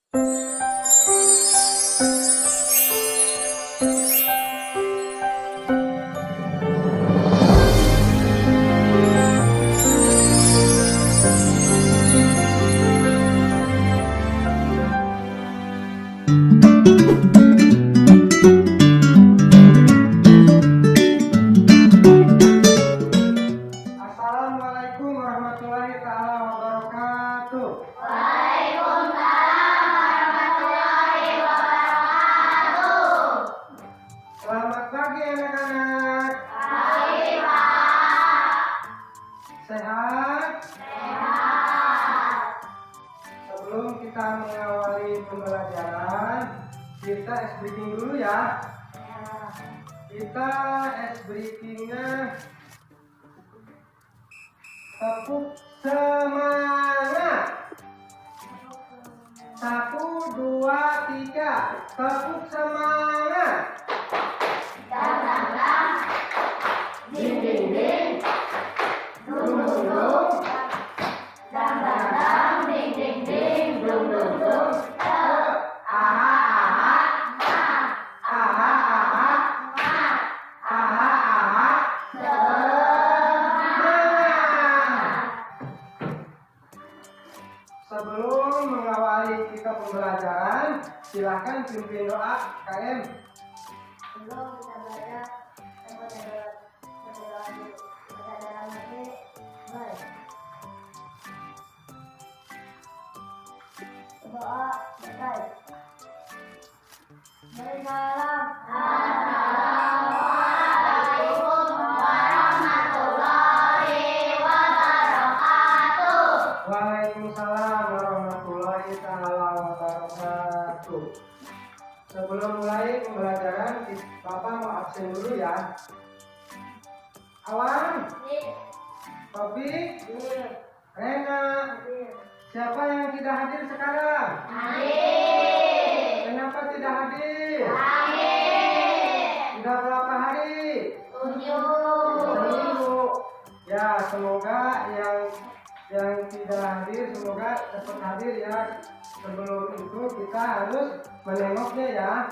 Assalamualaikum warahmatullahi taala wabarakatuh. Waalaikumsalam warahmatullahi wabarakatuh. Selamat pagi anak-anak. Pagi Pak. Sehat? Sehat. Sebelum kita mengawali pembelajaran, kita ice breaking dulu ya. Kita ice breakingnya tepuk semangat. 1, 2, 3. Tepuk semangat. Dang dang dang. Ding ding ding. Dung dung dung. Dang dang dang. Ding ding ding. Dung dung dung. Aha aha. Aha aha. Aha aha. Sebelum mengawali kita pembelajaran, silakan pimpin doa KM. Sebelum kita belajar, kita berdoa dulu. Baca dalam hati, baik. Berdoa, baik. Salam. Assalamualaikum warahmatullahi wabarakatuh. Waalaikumsalam warahmatullahi taala wabarakatuh. Sebelum mulai pembelajaran, Bapak mau absen dulu ya. Awan, Topik, Rena, siapa yang tidak hadir sekarang? Kenapa tidak hadir? Sudah berapa hari? Seminggu. Ya, semoga yang tidak hadir semoga cepat hadir ya. Sebelum itu kita harus menengoknya ya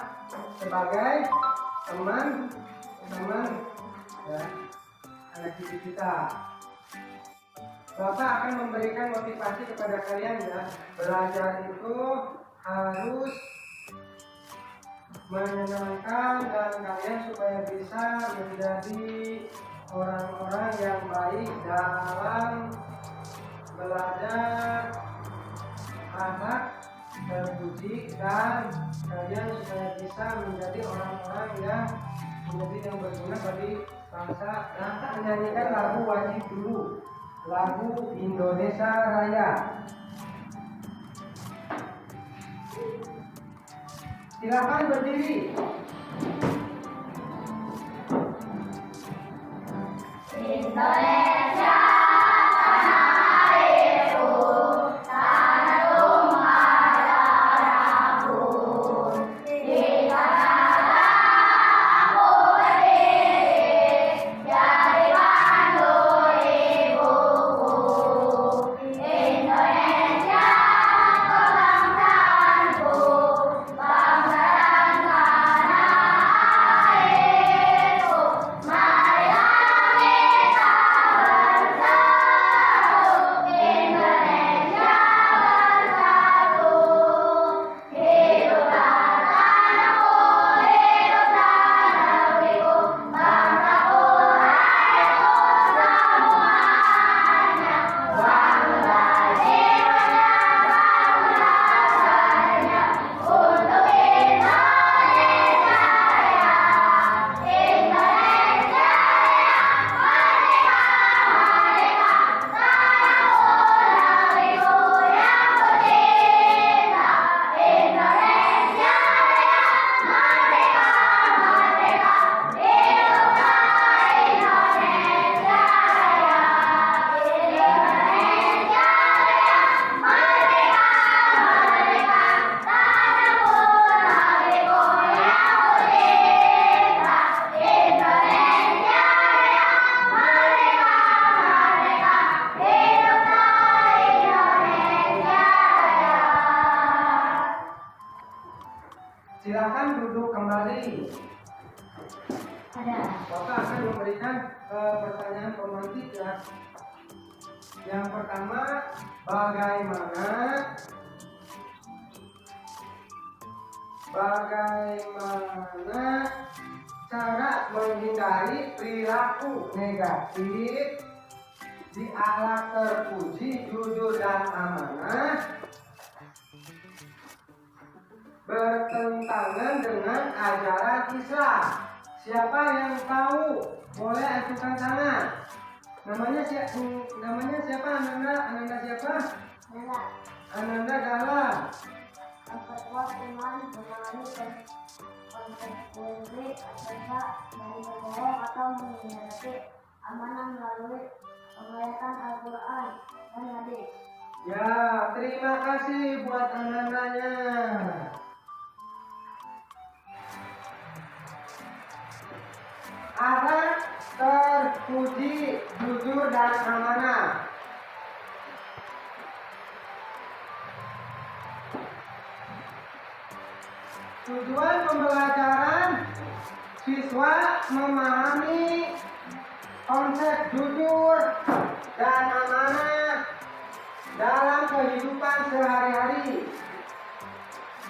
sebagai teman ya, anak didik kita. Bapak akan memberikan motivasi kepada kalian ya. Belajar itu harus menyenangkan dan kalian supaya bisa menjadi orang-orang yang baik dalam belajar, anak terpuji, dan kalian supaya bisa menjadi orang-orang yang berguna bagi bangsa. Nah, menyanyikan lagu wajib dulu, lagu Indonesia Raya. Silakan berdiri. Indonesia tanah airku, tanah tumpah darahku. Di tanah aku berdiri, jadi pandu ibuku. Indonesia kebangsaanku, bangsa dan tanah airku. Marilah kita Silakan duduk kembali. Ada. Bapak akan memberikan pertanyaan formatif ya. Yang pertama, bagaimana cara menghindari perilaku negatif di akhlak terpuji, jujur dan amanah bertentangan dengan ajaran Islam. Siapa yang tahu boleh ajukan tangan. Namanya siapa? Ananda siapa? Ada. Ananda Dahlan. Memperkuat iman mengenai konsekuensi dosa dari berbohong atau mengkhianati amanah melalui pengayakan Al-Quran dan hadis. Ya, terima kasih buat Anandanya. Akhlak terpuji, jujur dan amanah. Tujuan pembelajaran siswa memahami konsep jujur dan amanah dalam kehidupan sehari-hari.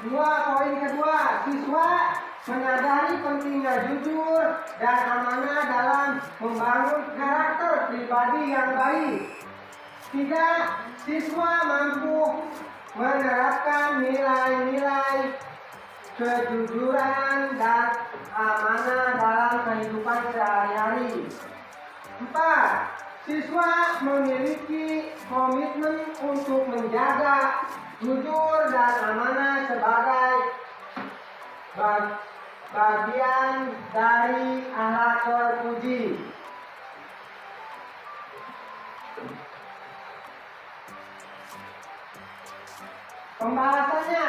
Poin kedua, siswa menyadari pentingnya jujur dan amanah dalam membangun karakter pribadi yang baik. 3. Siswa mampu menerapkan nilai-nilai kejujuran dan amanah dalam kehidupan sehari-hari. 4. Siswa memiliki komitmen untuk menjaga jujur dan amanah sebagai bagian dari akhlak terpuji. Pembahasannya: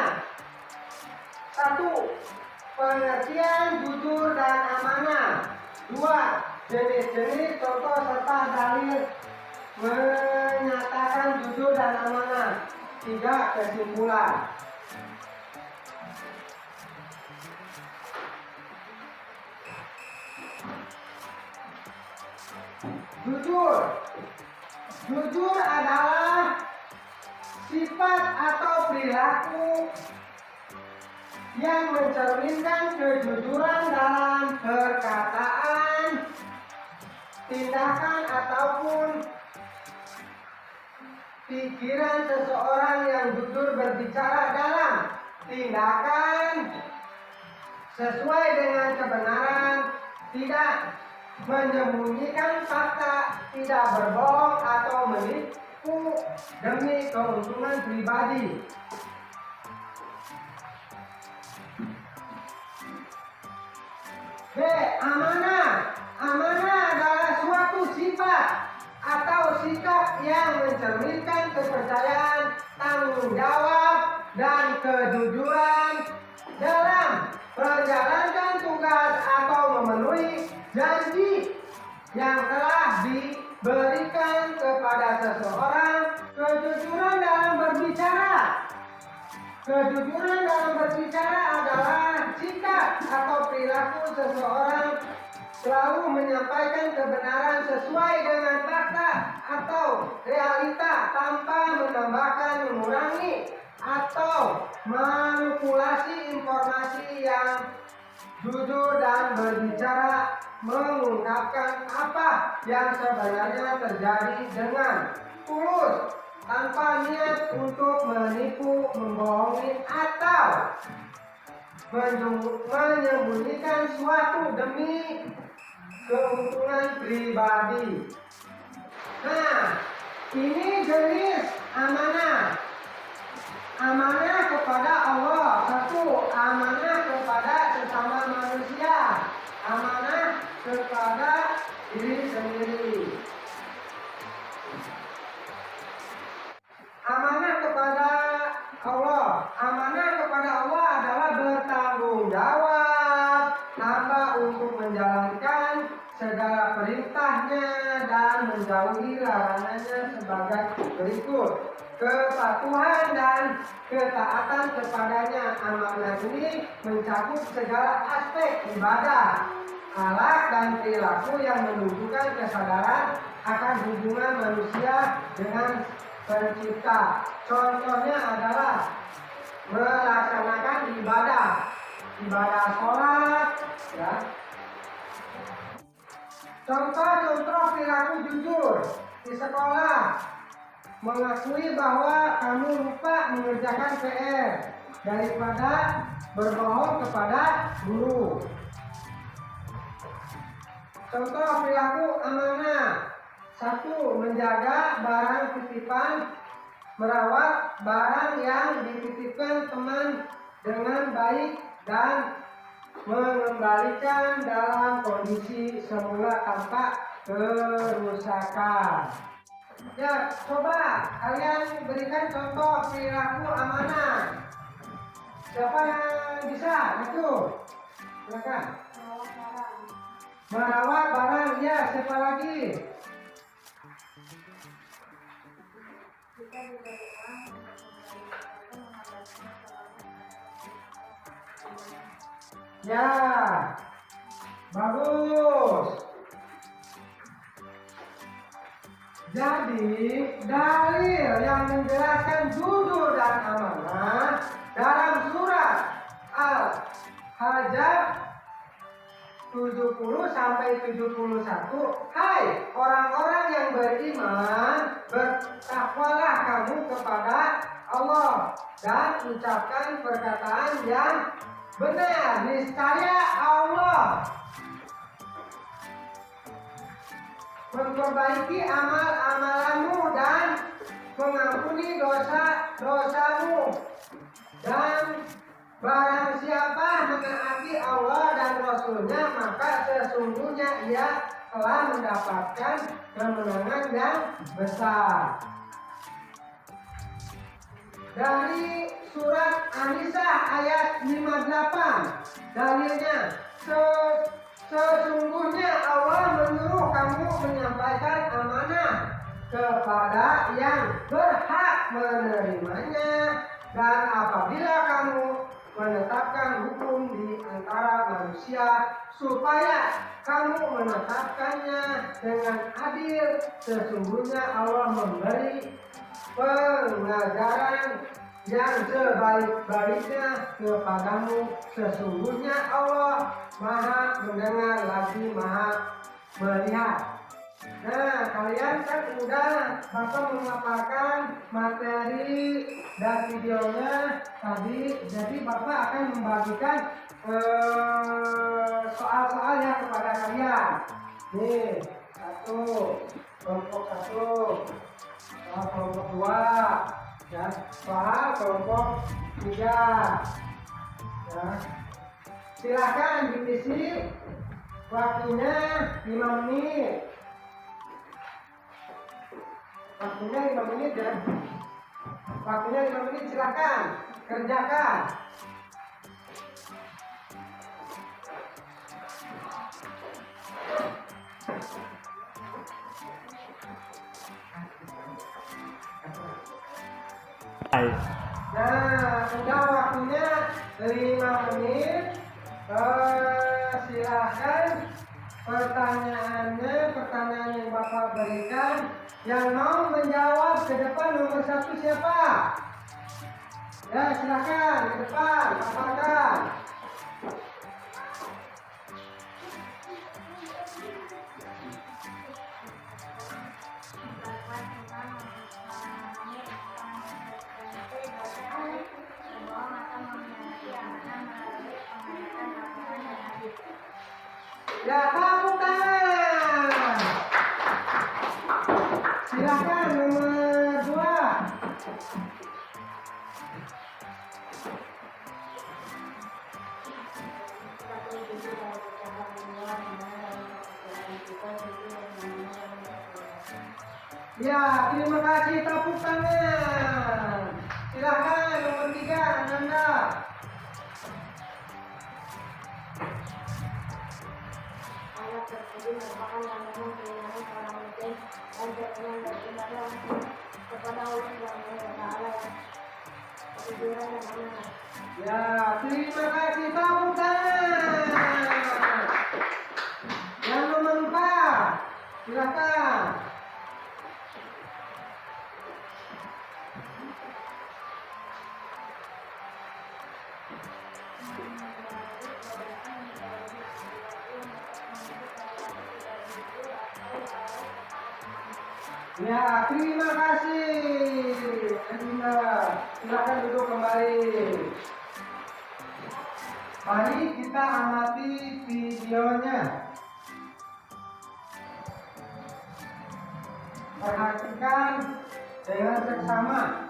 1. Pengertian jujur dan amanah. 2. Jenis-jenis contoh serta dalil menyatakan jujur dan amanah. 3. Kesimpulan. Jujur adalah sifat atau perilaku yang mencerminkan kejujuran dalam perkataan, tindakan ataupun pikiran seseorang yang jujur berbicara dalam tindakan sesuai dengan kebenaran, tidak menyembunyikan fakta, tidak berbohong atau menipu demi keuntungan pribadi. B. Amanah. Amanah adalah suatu sifat atau sikap yang mencerminkan kepercayaan, tanggung jawab, dan kejujuran dalam menjalankan tugas atau memenuhi janji yang telah diberikan kepada seseorang. Kejujuran dalam berbicara adalah sikap atau perilaku seseorang selalu menyampaikan kebenaran sesuai dengan fakta atau realita tanpa menambahkan, mengurangi, atau manipulasi informasi. Yang jujur dan berbicara mengungkapkan apa yang sebenarnya terjadi dengan tulus, tanpa niat untuk menipu, membohongi, atau menyembunyikan suatu demi keuntungan pribadi. Nah, ini jenis amanah. Amanah kepada Allah. 1. Amanah kepada sesama manusia. Amanah kepada diri sendiri. Amanah kepada Allah. Amanah kepada Allah adalah bertanggung jawab hamba untuk menjalankan segala perintahnya dan menjauhi larangannya sebagai berikut. kepatuhan dan ketaatan kepadanya. Amanah ini mencakup segala aspek ibadah, akhlak dan perilaku yang menunjukkan kesadaran akan hubungan manusia dengan pencipta. Contohnya adalah melaksanakan ibadah sholat, ya. Contoh perilaku jujur di sekolah, mengakui bahwa kamu lupa mengerjakan PR daripada berbohong kepada guru. Contoh perilaku amanah. 1. Menjaga barang titipan, merawat barang yang dititipkan teman dengan baik dan mengembalikan dalam kondisi semula tanpa kerusakan. Ya, coba kalian berikan contoh perilaku amanah. Siapa yang bisa? Itu, silakan. Merawat barang, ya. Siapa lagi? Ya, bagus. Jadi, dalil yang menjelaskan jujur dan amanah dalam surat Al-Hajj 70 sampai 71. Hai orang-orang yang beriman, bertakwalah kamu kepada Allah dan ucapkan perkataan yang benar. Niscaya Allah memperbaiki amal-amalanmu dan mengampuni dosa-dosamu. Dan barang siapa menaati Allah dan Rasulnya, maka sesungguhnya ia telah mendapatkan kemenangan yang besar. Dari surat An-Nisa ayat 58, dalilnya, sesungguhnya Allah menyuruh kamu menyampaikan amanah kepada yang berhak menerimanya, dan apabila kamu menetapkan hukum di antara manusia supaya kamu menetapkannya dengan adil, sesungguhnya Allah memberi pengajaran yang sebaik-baiknya kepadamu. Sesungguhnya Allah Maha mendengar lagi Maha melihat. Nah, kalian kan udah Bapak memaparkan materi dan videonya tadi. Jadi Bapak akan membagikan soal-soalnya kepada kalian. Nih, kelompok 1, soal kelompok 2, ya, soal kelompok 3. Ya. Silakan diisi, waktunya 5 menit. Waktunya 5 menit, ya. Waktunya 5 menit, silakan kerjakan. Nah, sudah waktunya 5 menit. Silahkan pertanyaan yang Bapak berikan. Yang mau menjawab ke depan nomor 1 siapa? Ya, silakan ke depan, paparkan. Ya, tepuk tangan. Silakan nomor 2. Ya, terima kasih, tepuk tangan. Silakan nomor 3, Ananda. Ayat tersebut merupakan landasan keimanan seorang muslim dan keimanan beribadah kepada Allah Subhanahu wa Ya, terima kasih, tepuk tangan. Yang nomor 4, silakan. Ya, terima kasih. Adinda, silakan duduk kembali. Mari kita amati videonya. Perhatikan dengan seksama.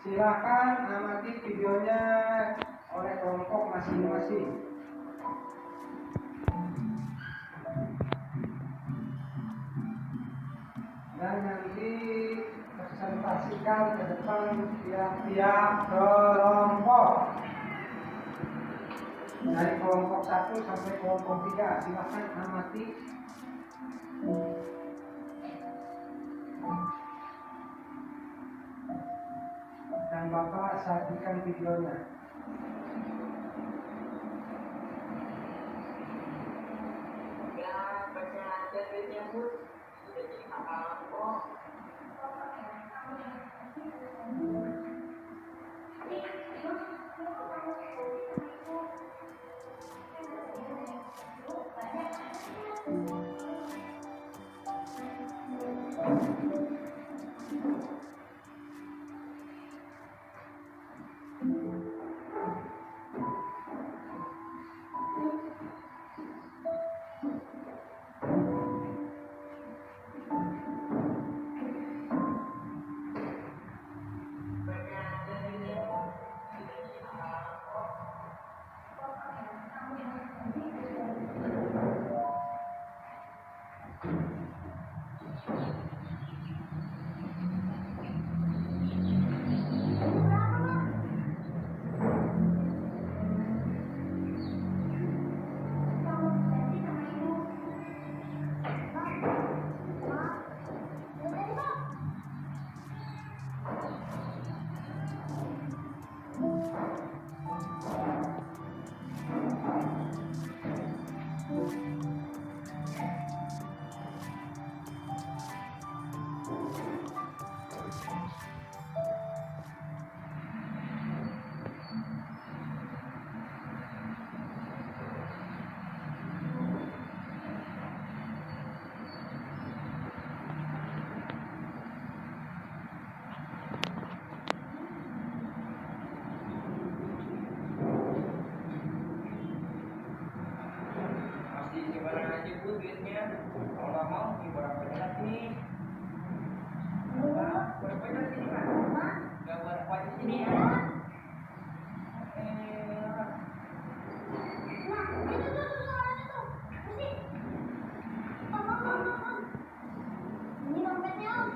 Silakan amati videonya oleh kelompok masing-masing. Dan nanti presentasikan ke depan tiap-tiap kelompok. Dari kelompok 1 sampai kelompok 3, silakan amati. Dan Bapak sajikan videonya. Ya, percaya duitnya Bu. Sudah jadi apa kok. Gimana aja Bu duitnya? Kalau nggak mau, berapa banyak nih? Berapa banyak sini Pak? Nggak berapa di sini ya? Ini dompetnya Om.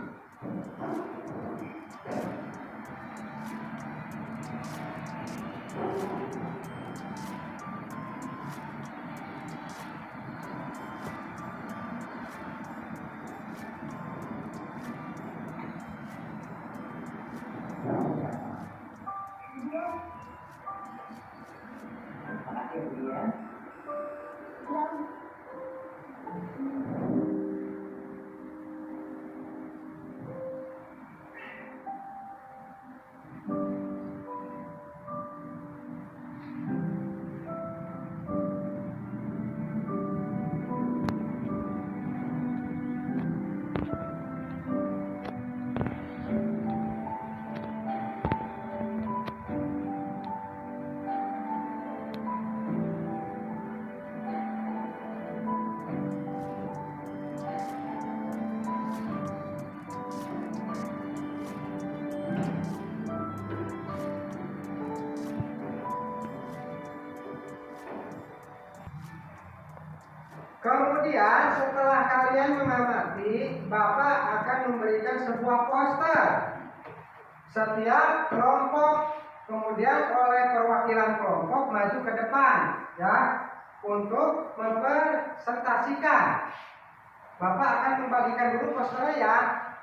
Makasih Bu ya. Kemudian setelah kalian mengamati, Bapak akan memberikan sebuah poster. setiap kelompok kemudian oleh perwakilan kelompok maju ke depan ya untuk mempresentasikan. Bapak akan membagikan dulu posternya ya.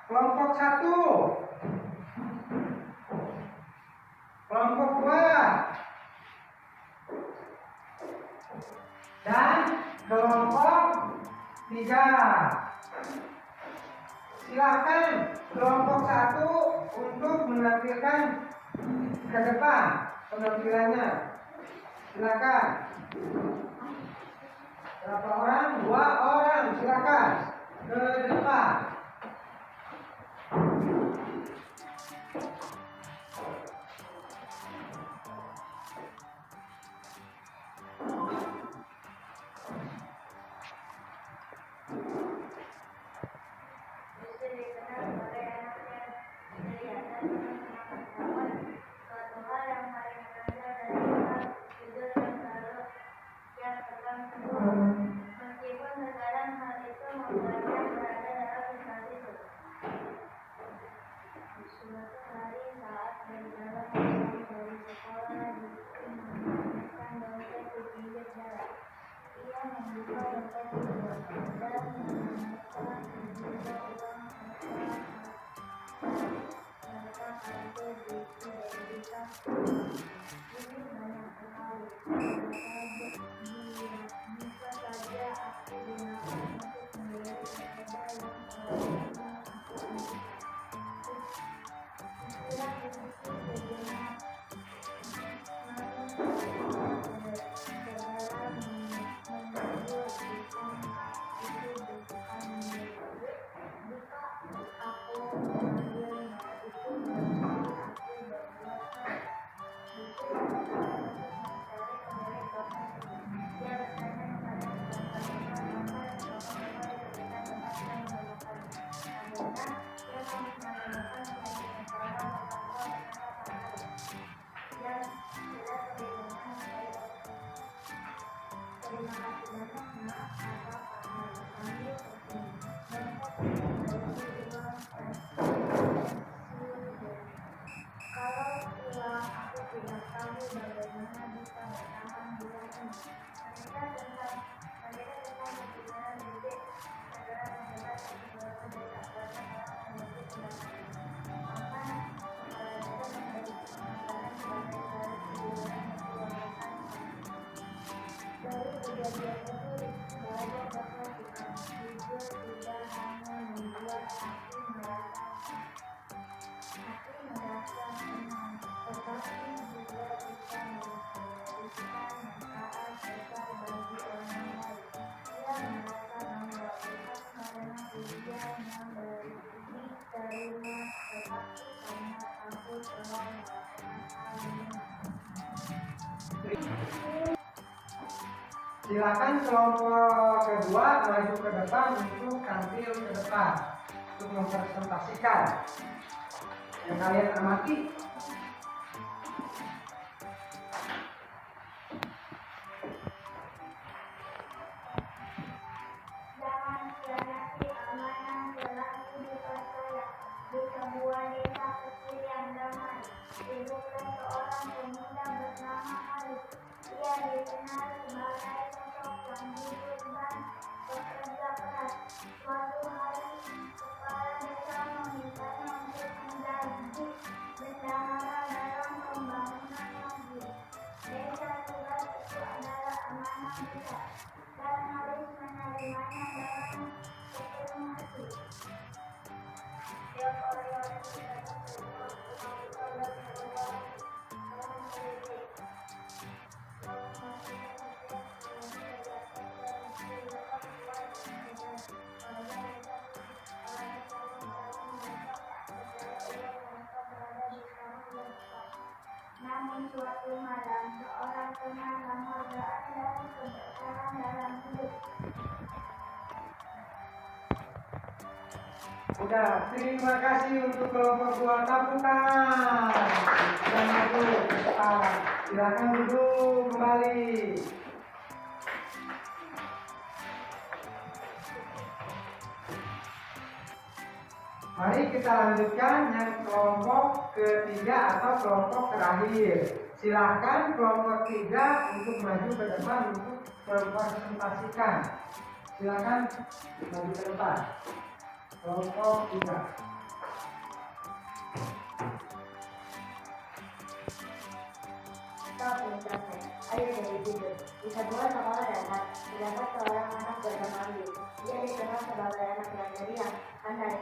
Kelompok 1, kelompok 2, dan kelompok 3. Silakan kelompok 1 untuk menampilkan ke depan penampilannya. Silakan. Berapa orang? 2 orang. Silakan ke depan. Meskipun terkadang hal itu membuatnya berada dalam situasi sulit. Suatu hari saat berjalan pulang dari sekolah, Diki menemukan dompet di pinggir jalan. Ia membuka dompet itu dan menemukan sejumlah uang serta kartu Diki identitas. Ini banyak sekali. Bisa saja aku gunakan untuk membeli sepeda yang seharusnya aku beli. Pikiran itu sejenak, namun segala menghibur bukan itu bukan milikku. Jika aku mengambilnya, itu berarti aku berdosa. Itu berusaha untuk mencari pemilik dompet itu. Dia bertanya kepada teman-teman diberikan tempat yang menemukannya. Akhirnya, dia menemukan pemilik seorang tetangga bernama Pangeran dan sudah berikan dari dompet. Terima kasih banyak nak, kata Pangeran. Kami kesini. Dompet berisi uang pensiun. Kalau pulang aku tidak tahu bagaimana bisa bertahan bulan ini. Mereka tentang kebenaran Dede adalah mendebat sebuah desa karena orang memiliki pendapat. Maka kepala desa memberi pengajaran sebagai garis kejujuran yang dilakukan. Dari kejadian itu belajar bahwa sikap jujur tidak hanya membuat hati merasa senang, tetapi juga bisa memberikan manfaat besar bagi orang lain. Ia merasa bangga bukan karena ujian yang diterima, tetapi karena aku telah melakukan hal ini. Silakan kelompok kedua maju ke depan untuk tampil ke depan untuk mempresentasikan yang kalian amati. Jangan khianati amanah telah dipercaya. Di sebuah desa kecil yang damai, hiduplah seorang pemuda bernama Arif. Ia dikenal sebagai sosok yang jujur dan bekerja keras. Suatu hari, kepala desa memintanya untuk menjadi bendahara dalam pembangunan masjid. Desa tugas itu adalah amanah besar dan harus menerimanya dalam sepenuh hati. Setiap orang yang kita temukan kemampuan dan kewibawaan dalam politik. Namun suatu malam, seorang teman penghargaan dan keberkahan dalam hidup. Udah, terima kasih untuk kelompok 2 tapukan. Dan maju ke depan. Silakan duduk kembali. Mari kita lanjutkan yang kelompok ketiga atau kelompok terakhir. Silakan kelompok 3 untuk maju ke depan untuk mempresentasikan. Silakan maju ke depan. Kelompok 3. Ayo dari judul. Di sebuah sekolah dasar, terdapat seorang anak bernama Andi. Dia dikenal sebagai anak yang ceria, pandai,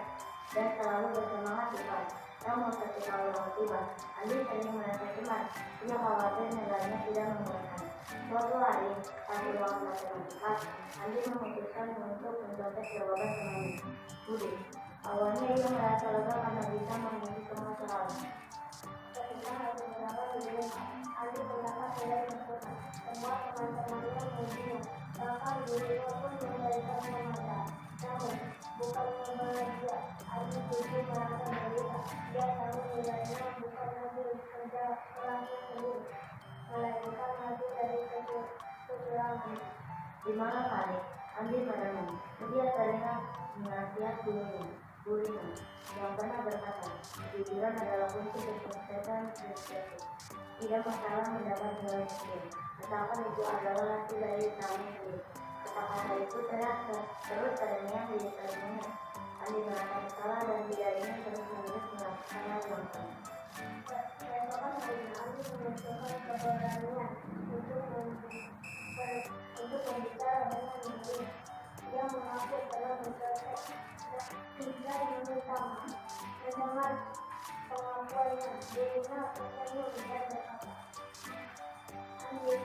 dan selalu bersemangat di kelas. Namun ketika ulang tiba, Andi sering merasa cemas. Ia khawatir nilainya tidak memuaskan. Suatu hari, saat ulang matematika, Andi memutuskan untuk mencontek jawaban dengan Budi. Awalnya ia merasa lega karena bisa mengisi semua soal. Ketika hari beberapa di rumah, Andi berangkat dari masukkan. Semua teman-temannya mengujinya. Bahkan gurunya pun memberikan pengajar. Namun, bukan membahagia. Andi justru merasa menderita. Dia tahu nilainya bukan hasil kerja kerasnya sendiri, melainkan hasil dari kecurangan. Di malam hari, Andi merenung. Dia teringat nasihat gurunya yang pernah berkata, kejujuran adalah kunci kesuksesan berprestasi. Tidak masalah mendapat nilai sendiri, asalkan itu adalah hasil dari usaha sendiri. Kata-kata itu terus terngiang di telinganya. Andi merasa bersalah dan tidak ingin terus-menerus melakukannya ulang kali. Keesokan harinya, Andi menunjukkan keberanian untuk berbicara dengan Budi. Dia mengaku telah mencontek hingga meminta maaf. Mendengar pengakuannya, dirinya tersenyum dan berkata, Andi,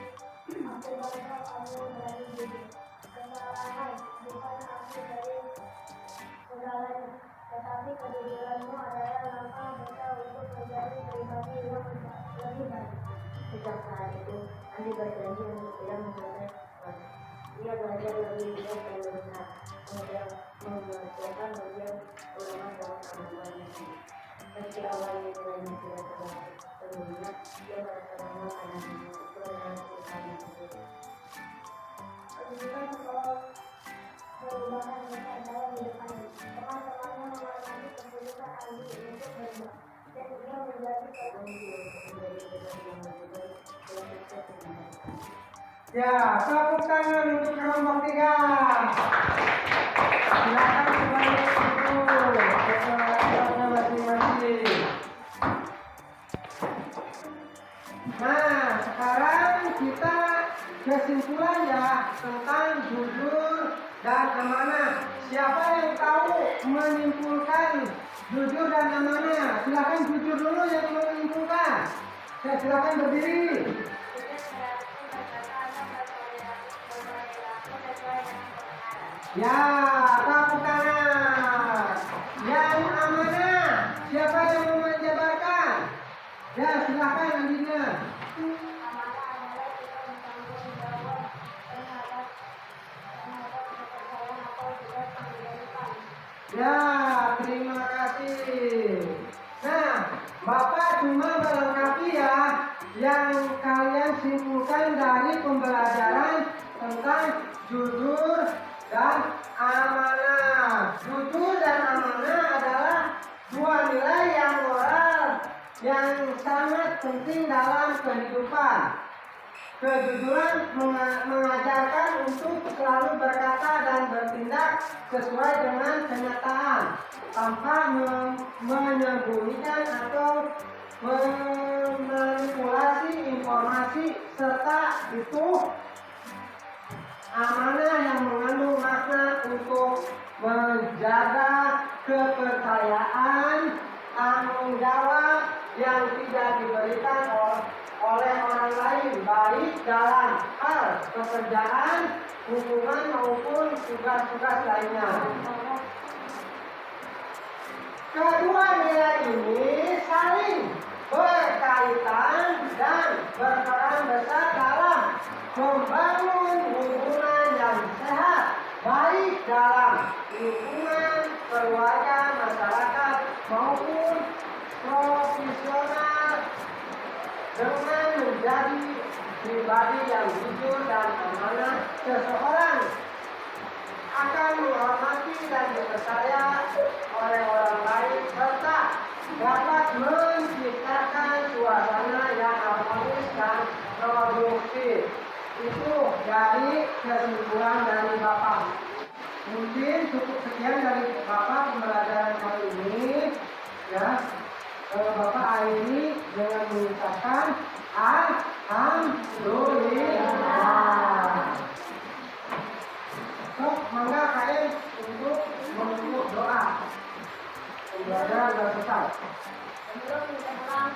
aku bangga kamu berani jujur. Kesalahan bukan hasil dari segalanya, tetapi kejujuranmu adalah langkah besar untuk menjadi pribadi yang lebih baik. Sejak saat itu, Andi berjanji untuk tidak mencontek lagi. Dia belajar lebih giat dan berusaha, kemudian mengerjakan bagian ulangan dalam kemampuannya sendiri. Meski awalnya nilainya tidak terbaik sebelumnya, dia merasa bangga karena itu adalah usahanya sendiri. Kejujuran membawa perubahan besar dalam hidup Andi. Teman-temannya memaknai keputusan Andi untuk berubah, dan dia menjadi pribadi yang lebih baik dalam sukses dan berkah. Ya, tepuk tangan untuk kelompok 3. Silakan kembali duduk ke kelasnya masing-masing. Nah, sekarang kita kesimpulan ya tentang jujur dan amanah. Siapa yang tahu menyimpulkan jujur dan amanah? Silakan jujur dulu yang menyimpulkan. Silakan berdiri. Ya, tepuk tangan. Yang amanah, siapa yang mau menjabarkan? Ya, silakan Andina. Amanah adalah kita bertanggung jawab terhadap pekerjaan atau tugas yang diberikan. Ya, terima kasih. Nah, Bapak cuma melengkapi ya yang kalian simpulkan dari pembelajaran tentang jujur dan amanah. Jujur dan amanah adalah dua nilai yang moral yang sangat penting dalam kehidupan. Kejujuran mengajarkan untuk selalu berkata dan bertindak sesuai dengan kenyataan tanpa menyembunyikan atau memanipulasi informasi, serta itu amanah yang mengandung makna untuk menjaga kepercayaan, tanggung jawab yang tidak diberikan oleh orang lain, baik dalam hal pekerjaan, hubungan maupun tugas-tugas lainnya. Kedua nilai ini saling berkaitan dan berperan besar dalam membangun hubungan yang sehat, baik dalam lingkungan keluarga, masyarakat maupun profesional, dengan menjadi pribadi yang jujur dan amanah. Seseorang akan dihormati dan dipercaya oleh orang lain serta dapat menciptakan suasana yang harmonis dan produktif. Itu dari kesimpulan dari Bapak. Mungkin cukup sekian dari Bapak pembelajaran kali ini. Ya, Bapak akhiri dengan mengucapkan alhamdulillah. Sok, mangga KM untuk menutup doa. Pembelajaran sudah selesai. Sebelum kita pulang,